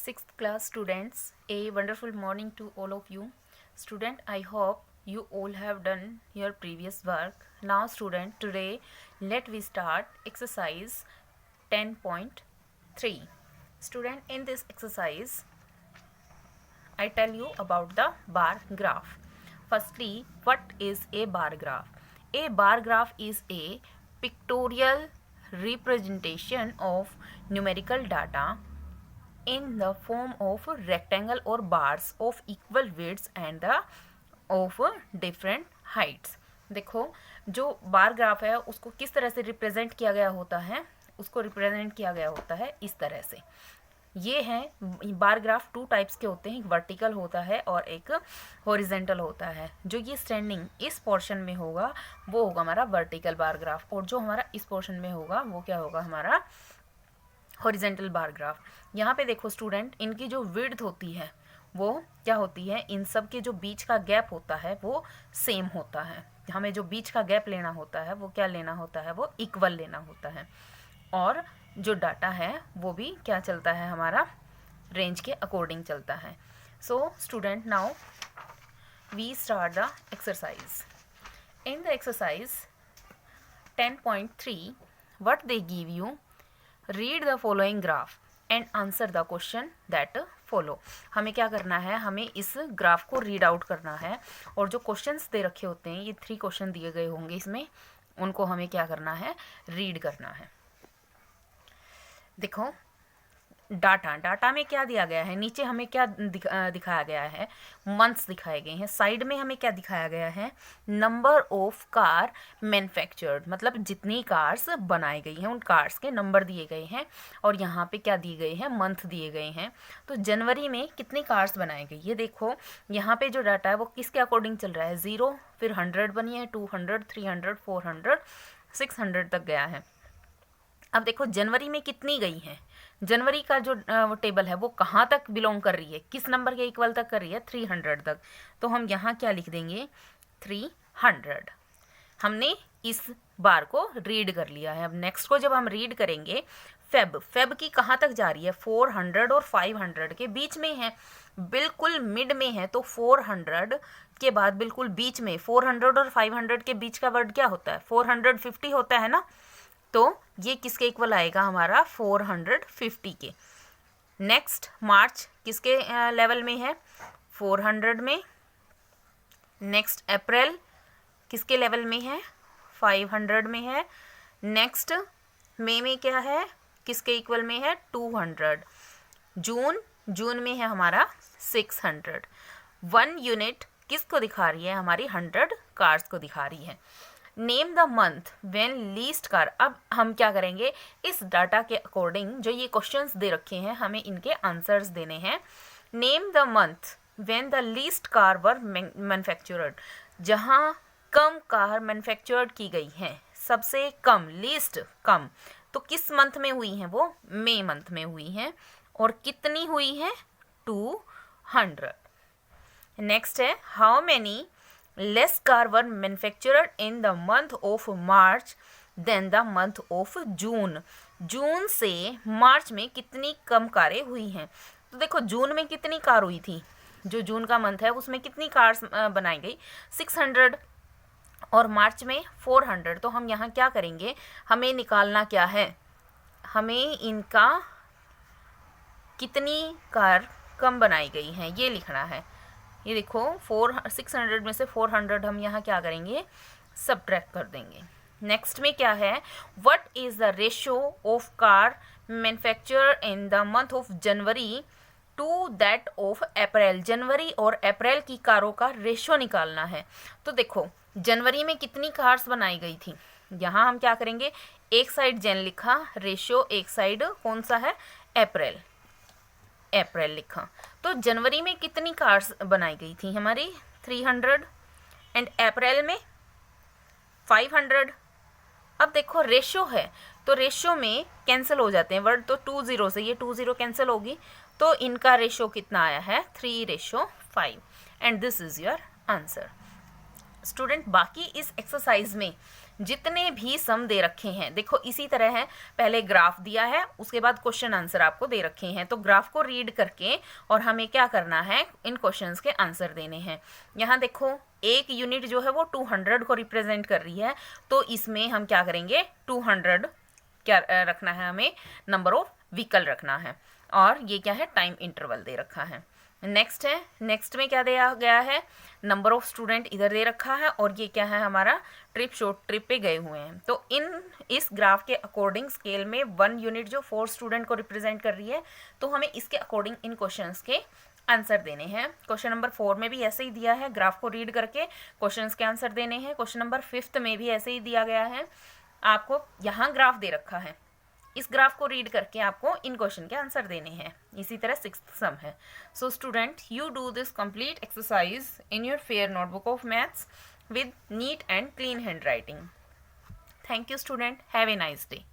Sixth class students, a wonderful morning to all of you. Student, I hope you all have done your previous work. Now student, today let we start exercise 10.3. Student, in this exercise I tell you about the bar graph. Firstly, what is a bar graph? A bar graph is a pictorial representation of numerical data in the form of rectangle or bars of equal widths and the of different heights. देखो, जो bar graph है उसको किस तरह से represent किया गया होता है, उसको रिप्रेजेंट किया गया होता है इस तरह से. ये है बार ग्राफ टू टाइप्स के होते हैं, एक वर्टिकल होता है और एक हॉरिजेंटल होता है. जो ये स्टैंडिंग इस पोर्शन में होगा वो होगा हमारा वर्टिकल बार ग्राफ, और जो हमारा इस पोर्शन में होगा वो क्या होगा, हमारा हॉरिजेंटल बार ग्राफ. यहाँ पे देखो स्टूडेंट, इनकी जो विड्थ होती है वो क्या होती है, इन सब के जो बीच का गैप होता है वो सेम होता है. हमें जो बीच का गैप लेना होता है वो क्या लेना होता है, वो इक्वल लेना होता है. और जो डाटा है वो भी क्या चलता है, हमारा रेंज के अकॉर्डिंग चलता है. So student, now we start the exercise. In the exercise 10.3 what they give you, read the following graph and answer the question that follow. हमें क्या करना है, हमें इस ग्राफ को रीड आउट करना है, और जो क्वेश्चंस दे रखे होते हैं, ये 3 क्वेश्चन दिए गए होंगे इसमें, उनको हमें क्या करना है, रीड करना है. देखो, डाटा में क्या दिया गया है, नीचे हमें क्या दिखाया गया है, मंथ्स दिखाए गए हैं. साइड में हमें क्या दिखाया गया है, नंबर ऑफ कार मैन्युफैक्चर्ड, मतलब जितनी कार्स बनाई गई हैं उन कार्स के नंबर दिए गए हैं. और यहाँ पे क्या दिए गए हैं, मंथ दिए गए हैं. तो जनवरी में कितनी कार्स बनाई गई, ये देखो यहाँ पे जो डाटा है वो किसके अकॉर्डिंग चल रहा है, 0, फिर 100 बनी है, 200, 300, 400, 600 तक गया है. अब देखो जनवरी में कितनी गई हैं, जनवरी का जो वो टेबल है वो कहाँ तक बिलोंग कर रही है, किस नंबर के इक्वल तक कर रही है, 300 तक. तो हम यहाँ क्या लिख देंगे, 300. हमने इस बार को रीड कर लिया है. अब नेक्स्ट को जब हम रीड करेंगे, फेब की कहाँ तक जा रही है, 400 और 500 के बीच में है, बिल्कुल मिड में है. तो 400 के बाद बिल्कुल बीच में, 400 और 500 के बीच का वर्ड क्या होता है, 450 होता है ना. तो ये किसके इक्वल आएगा, हमारा 450 के. नेक्स्ट मार्च किसके लेवल में है, 400 में. नेक्स्ट अप्रैल किसके लेवल में है, 500 में है. नेक्स्ट मई में क्या है, किसके इक्वल में है, 200. जून में है हमारा 600. 1 यूनिट किसको दिखा रही है, हमारी 100 कार्स को दिखा रही है. Name the month when least car. अब हम क्या करेंगे, इस डाटा के अकॉर्डिंग जो ये क्वेश्चंस दे रखे हैं हमें इनके आंसर्स देने हैं. Name the month when the least car were manufactured, जहाँ कम कार मैन्युफैक्चर्ड की गई हैं, सबसे कम, लीस्ट कम, तो किस मंथ में हुई हैं, वो मई मंथ में हुई हैं. और कितनी हुई है, 200. नेक्स्ट है, how many less car were manufactured in the month of March than the month of June. जून से मार्च में कितनी कम कारें हुई हैं. तो देखो जून में कितनी कार हुई थी, जो जून का मंथ है उसमें कितनी कार्स बनाई गई, 600, और मार्च में 400. तो हम यहाँ क्या करेंगे, हमें निकालना क्या है, हमें इनका कितनी कार कम बनाई गई हैं ये लिखना है. ये देखो 600 में से 400 हम यहाँ क्या करेंगे, सबट्रैक्ट कर देंगे. नेक्स्ट में क्या है, what is the ratio of car manufacture in the month of January to that of April. जनवरी और अप्रैल की कारों का रेशियो निकालना है. तो देखो जनवरी में कितनी कार्स बनाई गई थी, यहाँ हम क्या करेंगे, एक साइड जन लिखा, रेशियो एक साइड कौन सा है, अप्रैल लिखा. तो जनवरी में कितनी कार्स बनाई गई थी, हमारी 300, एंड अप्रैल में 500. अब देखो रेशो है, तो रेशो में कैंसिल हो जाते हैं वर्ड, तो 20 से ये 20 कैंसिल होगी, तो इनका रेशो कितना आया है, 3:5. And this is your answer. Student, बाकी इस एक्सरसाइज में जितने भी सम दे रखे हैं, देखो इसी तरह है, पहले ग्राफ दिया है, उसके बाद क्वेश्चन आंसर आपको दे रखे हैं, तो ग्राफ को रीड करके और हमें क्या करना है, इन क्वेश्चंस के आंसर देने हैं। यहाँ देखो एक यूनिट जो है वो 200 को रिप्रेजेंट कर रही है, तो इसमें हम क्या करेंगे, 200 क्या रखना है, हमें नंबर ऑफ व्हीकल रखना है, और ये क्या है, टाइम इंटरवल दे रखा है। नेक्स्ट है, नेक्स्ट में क्या दिया गया है, नंबर ऑफ स्टूडेंट इधर दे रखा है, और ये क्या है हमारा ट्रिप, शॉर्ट ट्रिप पे गए हुए हैं। तो इस ग्राफ के अकॉर्डिंग स्केल में 1 यूनिट जो 4 स्टूडेंट को रिप्रेजेंट कर रही है, तो हमें इसके अकॉर्डिंग इन क्वेश्चंस के आंसर देने हैं। क्वेश्चन नंबर 4 में भी ऐसे ही दिया है, ग्राफ को रीड करके क्वेश्चंस के आंसर देने हैं। क्वेश्चन नंबर 5 में भी ऐसे ही दिया गया है, आपको यहाँ ग्राफ दे रखा है, इस ग्राफ को रीड करके आपको इन क्वेश्चन के आंसर देने हैं। इसी तरह 6th सम है। So student, you do this complete exercise in your fair notebook of maths with neat and clean handwriting. Thank you student. Have a nice day.